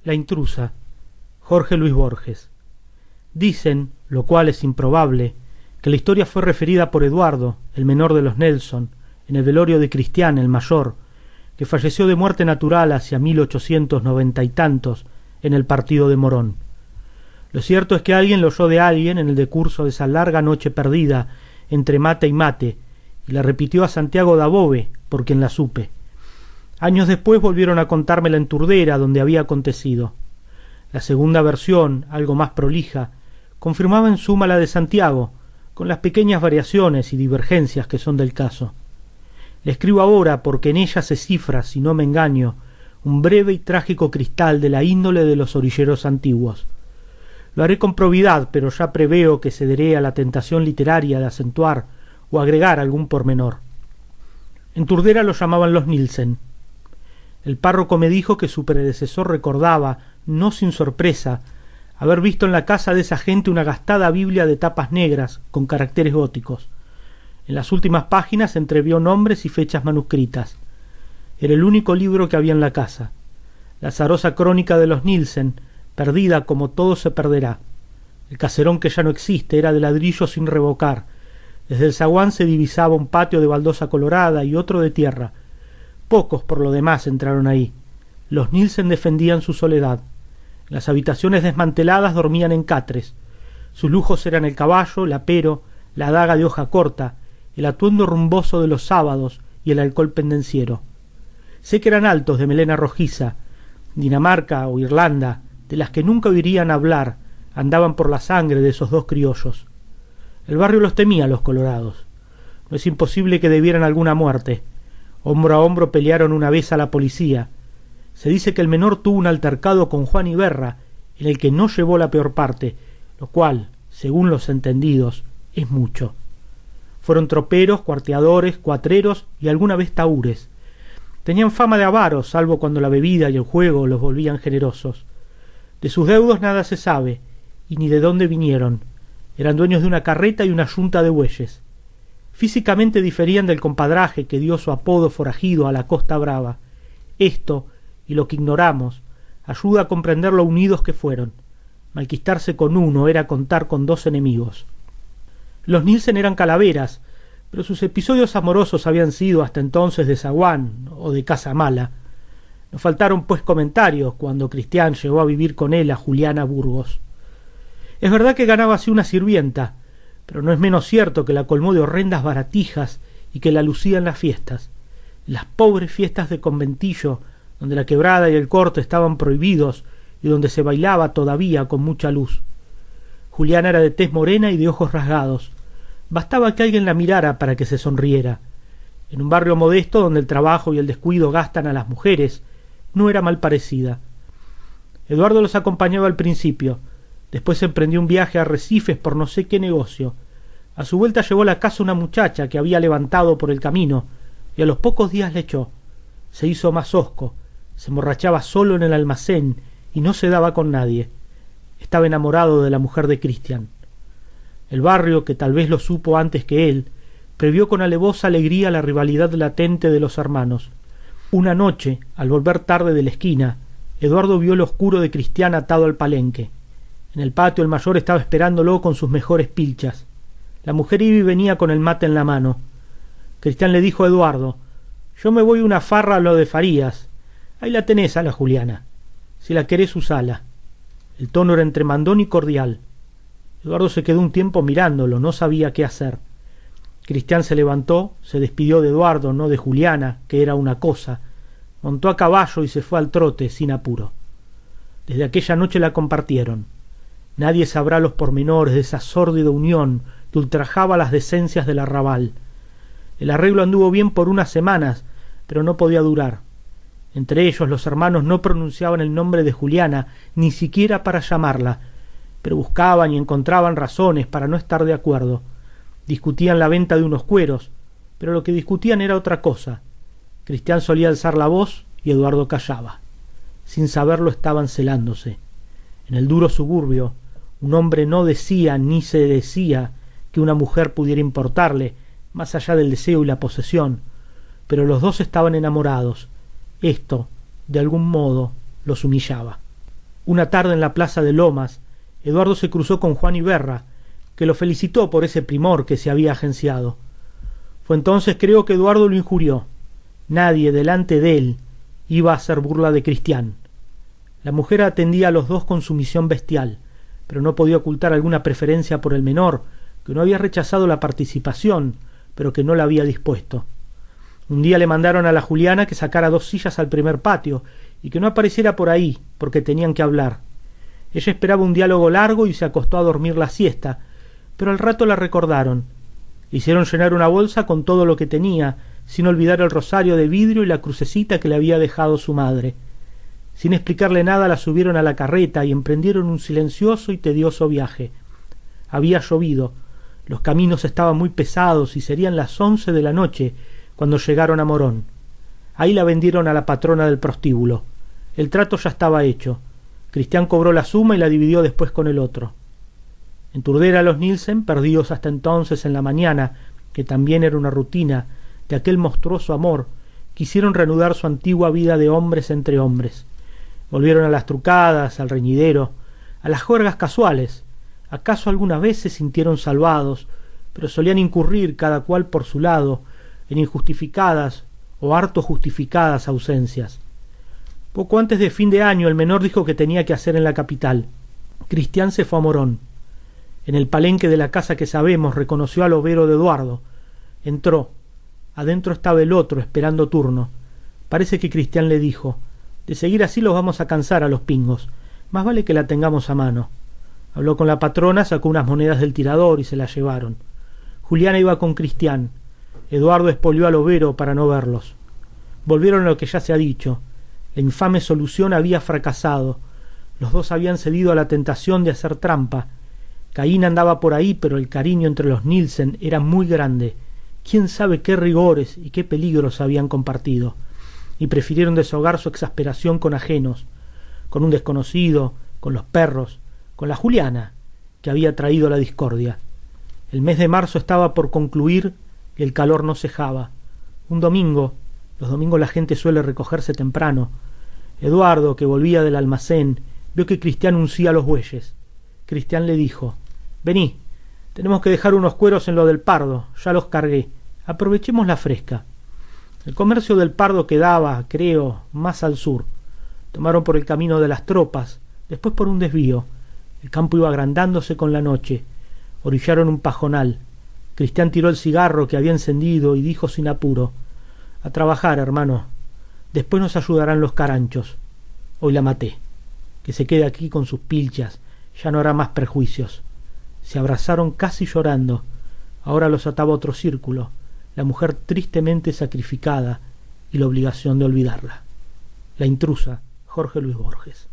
La intrusa, Jorge Luis Borges. Dicen, lo cual es improbable, que la historia fue referida por Eduardo, el menor de los Nelson, en el velorio de Cristián, el mayor, que falleció de muerte natural hacia 1890 y tantos en el partido de Morón. Lo cierto es que alguien lo oyó de alguien en el decurso de esa larga noche perdida entre mate y mate, y la repitió a Santiago Dabove, por quien la supe. Años después volvieron a contármela en Turdera, donde había acontecido. La segunda versión, algo más prolija, confirmaba en suma la de Santiago, con las pequeñas variaciones y divergencias que son del caso. Le escribo ahora porque en ella se cifra, si no me engaño, un breve y trágico cristal de la índole de los orilleros antiguos. Lo haré con probidad, pero ya preveo que cederé a la tentación literaria de acentuar o agregar algún pormenor. En Turdera lo llamaban los Nielsen. El párroco me dijo que su predecesor recordaba, no sin sorpresa, haber visto en la casa de esa gente una gastada Biblia de tapas negras con caracteres góticos. En las últimas páginas entrevió nombres y fechas manuscritas. Era el único libro que había en la casa. La azarosa crónica de los Nielsen, perdida como todo se perderá. El caserón, que ya no existe, era de ladrillo sin revocar. Desde el zaguán se divisaba un patio de baldosa colorada y otro de tierra. Pocos, por lo demás, entraron ahí. Los Nielsen defendían su soledad. En las habitaciones desmanteladas dormían en catres. Sus lujos eran el caballo, el apero, la daga de hoja corta, el atuendo rumboso de los sábados y el alcohol pendenciero. Sé que eran altos, de melena rojiza. Dinamarca o Irlanda, de las que nunca oirían hablar, andaban por la sangre de esos dos criollos. El barrio los temía, los colorados. No es imposible que debieran alguna muerte. Hombro a hombro pelearon una vez a la policía. Se dice que el menor tuvo un altercado con Juan Iberra, en el que no llevó la peor parte, lo cual, según los entendidos, es mucho. Fueron troperos, cuarteadores, cuatreros y alguna vez tahúres. Tenían fama de avaros, salvo cuando la bebida y el juego los volvían generosos. De sus deudos nada se sabe, y ni de dónde vinieron. Eran dueños de una carreta y una yunta de bueyes. Físicamente diferían del compadraje que dio su apodo forajido a la Costa Brava. Esto, y lo que ignoramos, ayuda a comprender lo unidos que fueron. Malquistarse con uno era contar con dos enemigos. Los Nielsen eran calaveras, pero sus episodios amorosos habían sido hasta entonces de zaguán o de casa mala. No faltaron pues comentarios cuando Cristián llegó a vivir con él a Juliana Burgos. Es verdad que ganaba así una sirvienta, pero no es menos cierto que la colmó de horrendas baratijas y que la lucía en las fiestas. Las pobres fiestas de conventillo, donde la quebrada y el corte estaban prohibidos y donde se bailaba todavía con mucha luz. Juliana era de tez morena y de ojos rasgados. Bastaba que alguien la mirara para que se sonriera. En un barrio modesto donde el trabajo y el descuido gastan a las mujeres, no era mal parecida. Eduardo los acompañaba al principio. Después emprendió un viaje a Arrecifes por no sé qué negocio. A su vuelta llevó a la casa una muchacha que había levantado por el camino, y a los pocos días le echó. Se hizo más hosco, se emborrachaba solo en el almacén y no se daba con nadie. Estaba enamorado de la mujer de Cristián. El barrio, que tal vez lo supo antes que él, previó con alevosa alegría la rivalidad latente de los hermanos. Una noche, al volver tarde de la esquina, Eduardo vio el oscuro de Cristián atado al palenque. En el patio el mayor estaba esperándolo con sus mejores pilchas. La mujer iba y venía con el mate en la mano. Cristián le dijo a Eduardo: «Yo me voy una farra a lo de Farías. Ahí la tenés a la Juliana. Si la querés, usala». El tono era entre mandón y cordial. Eduardo se quedó un tiempo mirándolo, no sabía qué hacer. Cristián se levantó, se despidió de Eduardo, no de Juliana, que era una cosa. Montó a caballo y se fue al trote, sin apuro. Desde aquella noche la compartieron. Nadie sabrá los pormenores de esa sórdida unión que ultrajaba las decencias del arrabal. El arreglo anduvo bien por unas semanas, pero no podía durar. Entre ellos los hermanos no pronunciaban el nombre de Juliana, ni siquiera para llamarla, pero buscaban y encontraban razones para no estar de acuerdo. Discutían la venta de unos cueros, pero lo que discutían era otra cosa. Cristián solía alzar la voz y Eduardo callaba. Sin saberlo estaban celándose. En el duro suburbio, un hombre no decía ni se decía que una mujer pudiera importarle, más allá del deseo y la posesión, pero los dos estaban enamorados. Esto, de algún modo, los humillaba. Una tarde en la plaza de Lomas, Eduardo se cruzó con Juan Iberra, que lo felicitó por ese primor que se había agenciado. Fue entonces, creo, que Eduardo lo injurió. Nadie delante de él iba a hacer burla de Cristián. La mujer atendía a los dos con sumisión bestial, pero no podía ocultar alguna preferencia por el menor, que no había rechazado la participación, pero que no la había dispuesto. Un día le mandaron a la Juliana que sacara 2 sillas al primer patio y que no apareciera por ahí, porque tenían que hablar. Ella esperaba un diálogo largo y se acostó a dormir la siesta, pero al rato la recordaron. Le hicieron llenar una bolsa con todo lo que tenía, sin olvidar el rosario de vidrio y la crucecita que le había dejado su madre. Sin explicarle nada la subieron a la carreta y emprendieron un silencioso y tedioso viaje. Había llovido, los caminos estaban muy pesados y serían las 11 de la noche cuando llegaron a Morón. Ahí la vendieron a la patrona del prostíbulo. El trato ya estaba hecho. Cristián cobró la suma y la dividió después con el otro. En Turdera los Nielsen, perdidos hasta entonces en la mañana, que también era una rutina de aquel monstruoso amor, quisieron reanudar su antigua vida de hombres entre hombres. Volvieron a las trucadas, al reñidero, a las juergas casuales. Acaso alguna vez se sintieron salvados, pero solían incurrir cada cual por su lado en injustificadas o harto justificadas ausencias. Poco antes de fin de año el menor dijo que tenía que hacer en la capital. Cristián se fue a Morón. En el palenque de la casa que sabemos reconoció al overo de Eduardo. Entró. Adentro estaba el otro, esperando turno. Parece que Cristián le dijo: de seguir así los vamos a cansar a los pingos. Más vale que la tengamos a mano. Habló con la patrona, sacó unas monedas del tirador y se las llevaron. Juliana iba con Cristián. Eduardo espolió al overo para no verlos. Volvieron a lo que ya se ha dicho. La infame solución había fracasado. Los dos habían cedido a la tentación de hacer trampa. Caín andaba por ahí, pero el cariño entre los Nielsen era muy grande. Quién sabe qué rigores y qué peligros habían compartido. Y prefirieron deshogar su exasperación con ajenos, con un desconocido, con los perros, con la Juliana, que había traído la discordia. El mes de marzo estaba por concluir y el calor no cejaba. Un domingo, los domingos la gente suele recogerse temprano, Eduardo, que volvía del almacén, vio que Cristián uncía los bueyes. Cristián le dijo: vení, tenemos que dejar unos cueros en lo del Pardo, ya los cargué, aprovechemos la fresca. El comercio del Pardo quedaba, creo, más al sur. Tomaron por el camino de las tropas, después por un desvío. El campo iba agrandándose con la noche. Orillaron un pajonal. Cristián tiró el cigarro que había encendido y dijo sin apuro: a trabajar, hermano. Después nos ayudarán los caranchos. Hoy la maté. Que se quede aquí con sus pilchas, ya no hará más perjuicios. Se abrazaron casi llorando. Ahora los ataba otro círculo, la mujer tristemente sacrificada y la obligación de olvidarla. La intrusa, Jorge Luis Borges.